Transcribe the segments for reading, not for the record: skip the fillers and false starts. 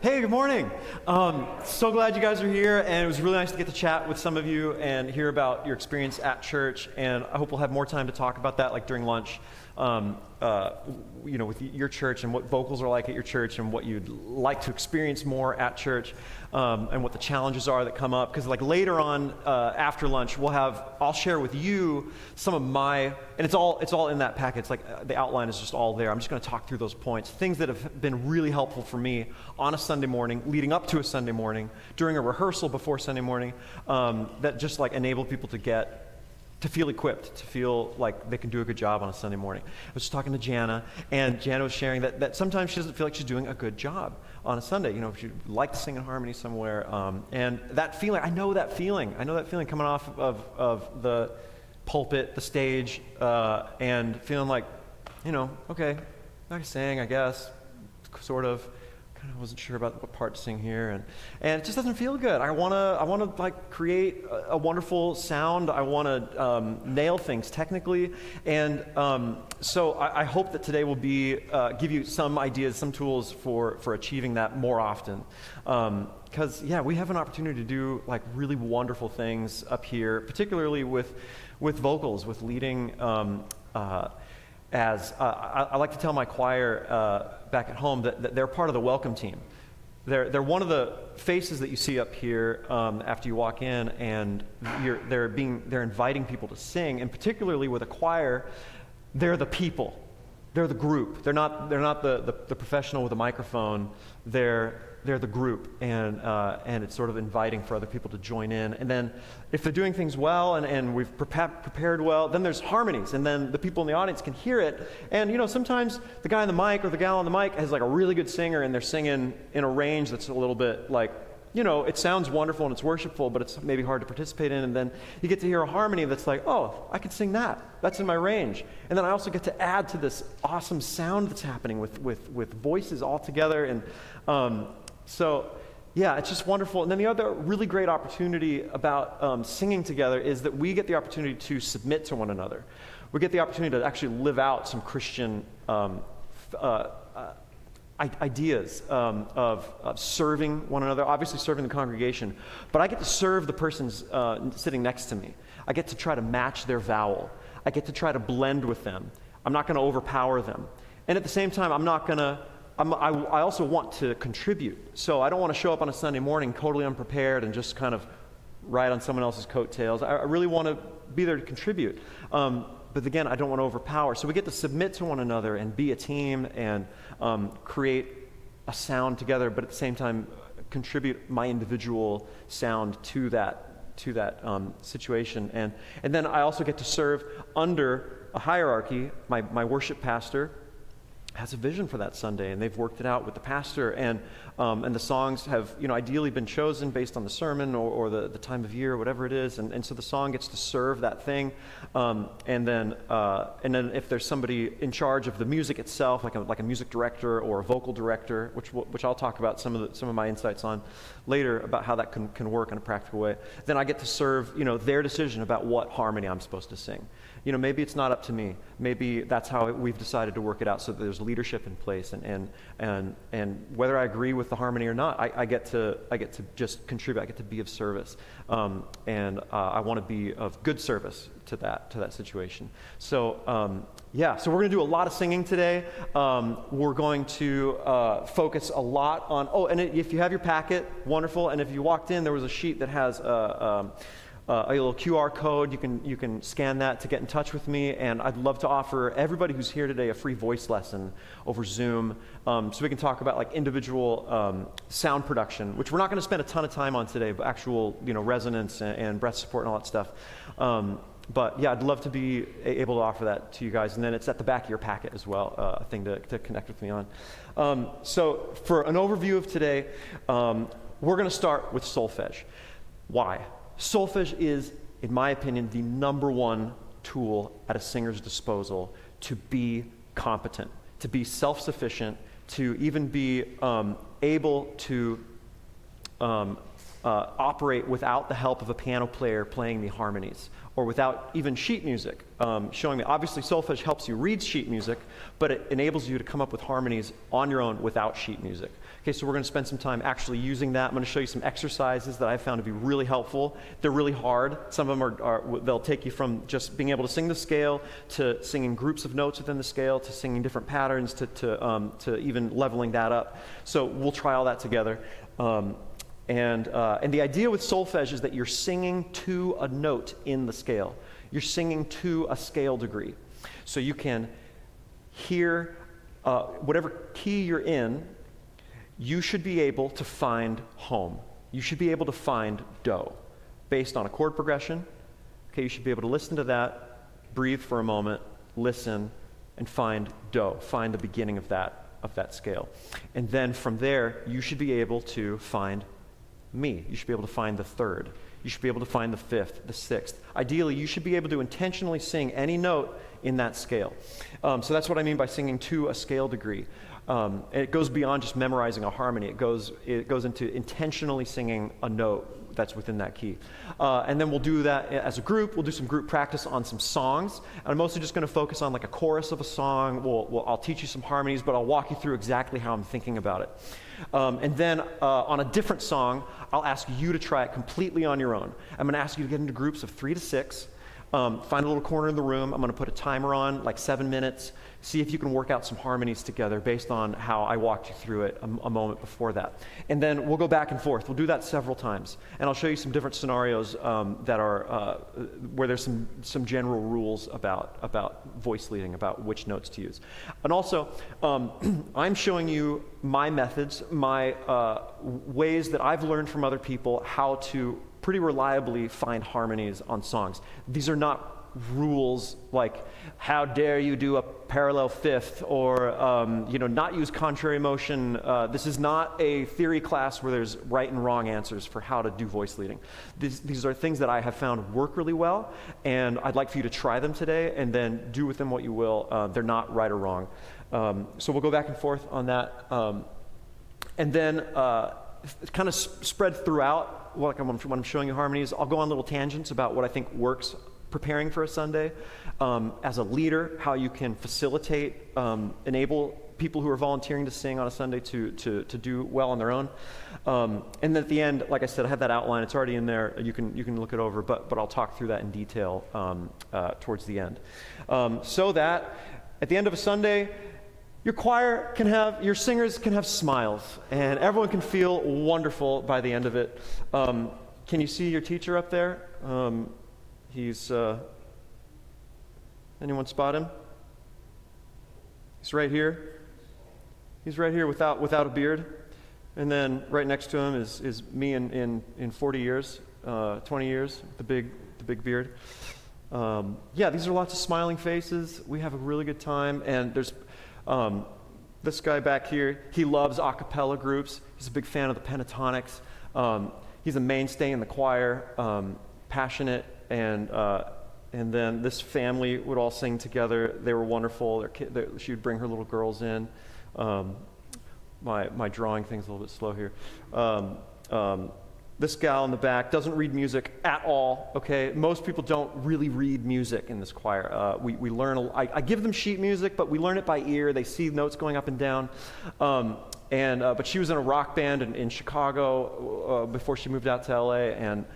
Hey, good morning. So glad you guys are here, and it was really nice to get to chat with some of you and hear about your experience at church. And I hope we'll have more time to talk about that, like during lunch, with your church and what vocals are like at your church and what you'd like to experience more at church, and what the challenges are that come up. Because like later on after lunch, I'll share with you some of my, and it's all in that packet. It's like the outline is just all there. I'm just going to talk through those points, things that have been really helpful for me on a Sunday morning, leading up to a Sunday morning, during a rehearsal before Sunday morning, that just like enable people to feel equipped, to feel like they can do a good job on a Sunday morning. I was just talking to Jana, and Jana was sharing that sometimes she doesn't feel like she's doing a good job on a Sunday. You know, she'd like to sing in harmony somewhere, and that feeling, I know that feeling coming off of the pulpit, the stage, and feeling like, okay, I can sing, I guess, sort of. Kind of wasn't sure about what part to sing here, and it just doesn't feel good. I wanna like create a wonderful sound. I wanna nail things technically, and so I hope that today will be give you some ideas, some tools for achieving that more often. Because we have an opportunity to do like really wonderful things up here, particularly with vocals, with leading. I like to tell my choir back at home that they're part of the welcome team. They're one of the faces that you see up here after you walk in, and they're inviting people to sing, and particularly with a choir, they're the people, they're the group. They're not the professional with a microphone. They're the group, and it's sort of inviting for other people to join in. And then if they're doing things well and we've prepared well, then there's harmonies, and then the people in the audience can hear it. And sometimes the guy on the mic or the gal on the mic has like a really good singer, and they're singing in a range that's a little bit like, it sounds wonderful and it's worshipful, but it's maybe hard to participate in. And then you get to hear a harmony that's like, oh, I can sing that. That's in my range. And then I also get to add to this awesome sound that's happening with voices all together. And it's just wonderful. And then the other really great opportunity about singing together is that we get the opportunity to submit to one another. We get the opportunity to actually live out some Christian ideas of serving one another, obviously serving the congregation, but I get to serve the persons sitting next to me. I get to try to match their vowel. I get to try to blend with them. I'm not going to overpower them. And at the same time, I also want to contribute. So I don't want to show up on a Sunday morning totally unprepared and just kind of ride on someone else's coattails. I really want to be there to contribute. But again, I don't want to overpower. So we get to submit to one another and be a team and create a sound together, but at the same time contribute my individual sound to that situation. And then I also get to serve under a hierarchy. My worship pastor has a vision for that Sunday, and they've worked it out with the pastor, and the songs have ideally been chosen based on the sermon or the time of year or whatever it is, and so the song gets to serve that thing, and then if there's somebody in charge of the music itself, like a music director or a vocal director, which I'll talk about some of my insights on later about how that can work in a practical way, then I get to serve their decision about what harmony I'm supposed to sing. Maybe it's not up to me. Maybe that's how we've decided to work it out, so that there's leadership in place, and whether I agree with the harmony or not, I get to just contribute. I get to be of service, and I want to be of good service to that situation. So so we're going to do a lot of singing today. We're going to focus a lot on. Oh, and if you have your packet, wonderful. And if you walked in, there was a sheet that has a little QR code. You can scan that to get in touch with me, and I'd love to offer everybody who's here today a free voice lesson over Zoom, so we can talk about like individual sound production, which we're not going to spend a ton of time on today, but actual resonance and breath support and all that stuff. But I'd love to be able to offer that to you guys, and then it's at the back of your packet as well, a thing to connect with me on. So for an overview of today, we're going to start with solfege. Why? Solfege is, in my opinion, the number one tool at a singer's disposal to be competent, to be self-sufficient, to even be able to operate without the help of a piano player playing the harmonies, or without even sheet music showing me. Obviously, solfege helps you read sheet music, but it enables you to come up with harmonies on your own without sheet music. Okay, so we're going to spend some time actually using that. I'm going to show you some exercises that I've found to be really helpful. They're really hard. Some of them they'll take you from just being able to sing the scale to singing groups of notes within the scale to singing different patterns to even leveling that up. So we'll try all that together. And the idea with solfege is that you're singing to a note in the scale. You're singing to a scale degree. So you can hear whatever key you're in, you should be able to find home. You should be able to find do based on a chord progression. Okay, you should be able to listen to that, breathe for a moment, listen, and find do, find the beginning of that scale. And then from there, you should be able to find mi. You should be able to find the third. You should be able to find the fifth, the sixth. Ideally, you should be able to intentionally sing any note in that scale. So that's what I mean by singing to a scale degree. It goes beyond just memorizing a harmony. It goes into intentionally singing a note that's within that key. And then we'll do that as a group. We'll do some group practice on some songs. And I'm mostly just going to focus on like a chorus of a song. I'll teach you some harmonies, but I'll walk you through exactly how I'm thinking about it. And then on a different song, I'll ask you to try it completely on your own. I'm going to ask you to get into groups of 3 to 6. Find a little corner in the room. I'm going to put a timer on, like 7 minutes. See if you can work out some harmonies together based on how I walked you through it a moment before that. And then we'll go back and forth. We'll do that several times. And I'll show you some different scenarios that are where there's some general rules about voice leading, about which notes to use. And also, I'm showing you my methods, my ways that I've learned from other people how to pretty reliably find harmonies on songs. These are not rules like how dare you do a parallel fifth or not use contrary motion. This is not a theory class where there's right and wrong answers for how to do voice leading. These are things that I have found work really well, and I'd like for you to try them today and then do with them what you will. They're not right or wrong. So we'll go back and forth on that. And then kind of spread throughout, like when I'm showing you harmonies, I'll go on little tangents about what I think works preparing for a Sunday. As a leader, how you can facilitate, enable people who are volunteering to sing on a Sunday to do well on their own. And then at the end, like I said, I have that outline. It's already in there. You can look it over, but I'll talk through that in detail towards the end. So that at the end of a Sunday, your singers can have smiles, and everyone can feel wonderful by the end of it. Can you see your teacher up there? He's, anyone spot him? He's right here. He's right here without a beard. And then right next to him is me in 40 years, 20 years, the big beard. These are lots of smiling faces. We have a really good time, and there's this guy back here. He loves a cappella groups. He's a big fan of the pentatonics. He's a mainstay in the choir, passionate, and then this family would all sing together. They were wonderful. She would bring her little girls in. My drawing thing's a little bit slow here. This gal in the back doesn't read music at all, okay? Most people don't really read music in this choir. We learn, I give them sheet music, but we learn it by ear. They see notes going up and down. But she was in a rock band in Chicago before she moved out to LA. And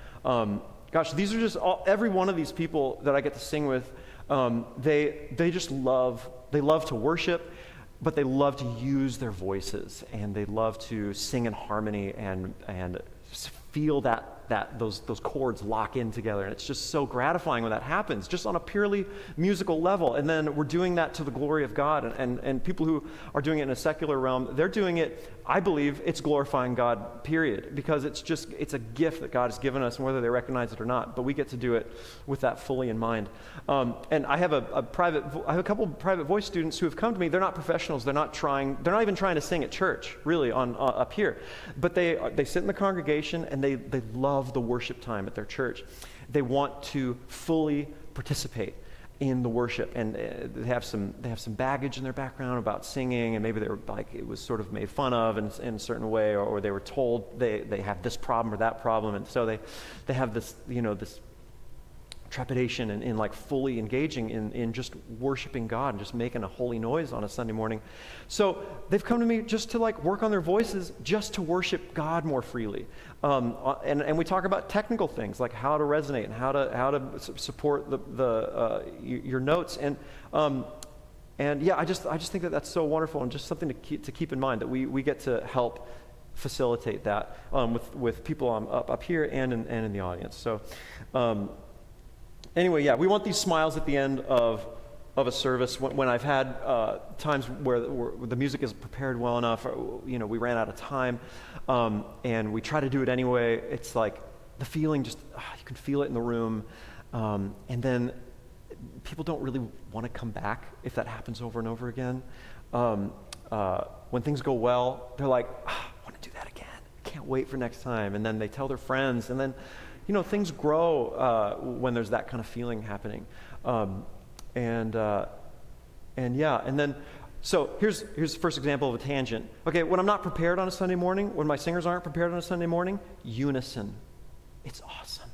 these are just every one of these people that I get to sing with, they just love to worship, but they love to use their voices, and they love to sing in harmony and feel those chords lock in together. And it's just so gratifying when that happens, just on a purely musical level. And then we're doing that to the glory of God. And people who are doing it in a secular realm, they're doing it, I believe, it's glorifying God, period. Because it's a gift that God has given us, and whether they recognize it or not, but we get to do it with that fully in mind. And I have a couple of private voice students who have come to me. They're not professionals. They're not even trying to sing at church, really, up here. But they sit in the congregation, and they love the worship time at their church. They want to fully participate in the worship, and they have some baggage in their background about singing, and maybe they were like, it was sort of made fun of in a certain way, or they were told they have this problem or that problem, and so they have this trepidation in like fully engaging in just worshiping God and just making a holy noise on a Sunday morning. So they've come to me just to like work on their voices, just to worship God more freely. And we talk about technical things like how to resonate and how to support your notes. And yeah, I just think that that's so wonderful, and just something to keep in mind, that we get to help facilitate that with people up here and in the audience. So anyway, yeah, we want these smiles at the end of a service. When I've had times where the music isn't prepared well enough, or, we ran out of time, and we try to do it anyway, it's like the feeling just, you can feel it in the room, and then people don't really want to come back if that happens over and over again. When things go well, they're like, I want to do that again. I can't wait for next time. And then they tell their friends, and then, things grow when there's that kind of feeling happening. And then, so here's the first example of a tangent. Okay, when I'm not prepared on a Sunday morning, when my singers aren't prepared on a Sunday morning, unison. It's awesome.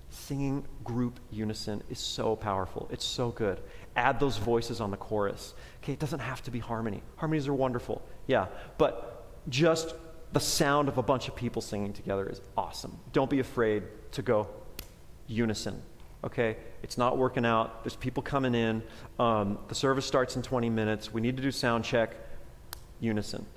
Singing group unison is so powerful. It's so good. Add those voices on the chorus. Okay, it doesn't have to be harmony. Harmonies are wonderful, yeah, but just the sound of a bunch of people singing together is awesome. Don't be afraid to go unison, okay? It's not working out. There's people coming in. The service starts in 20 minutes. We need to do sound check. Unison.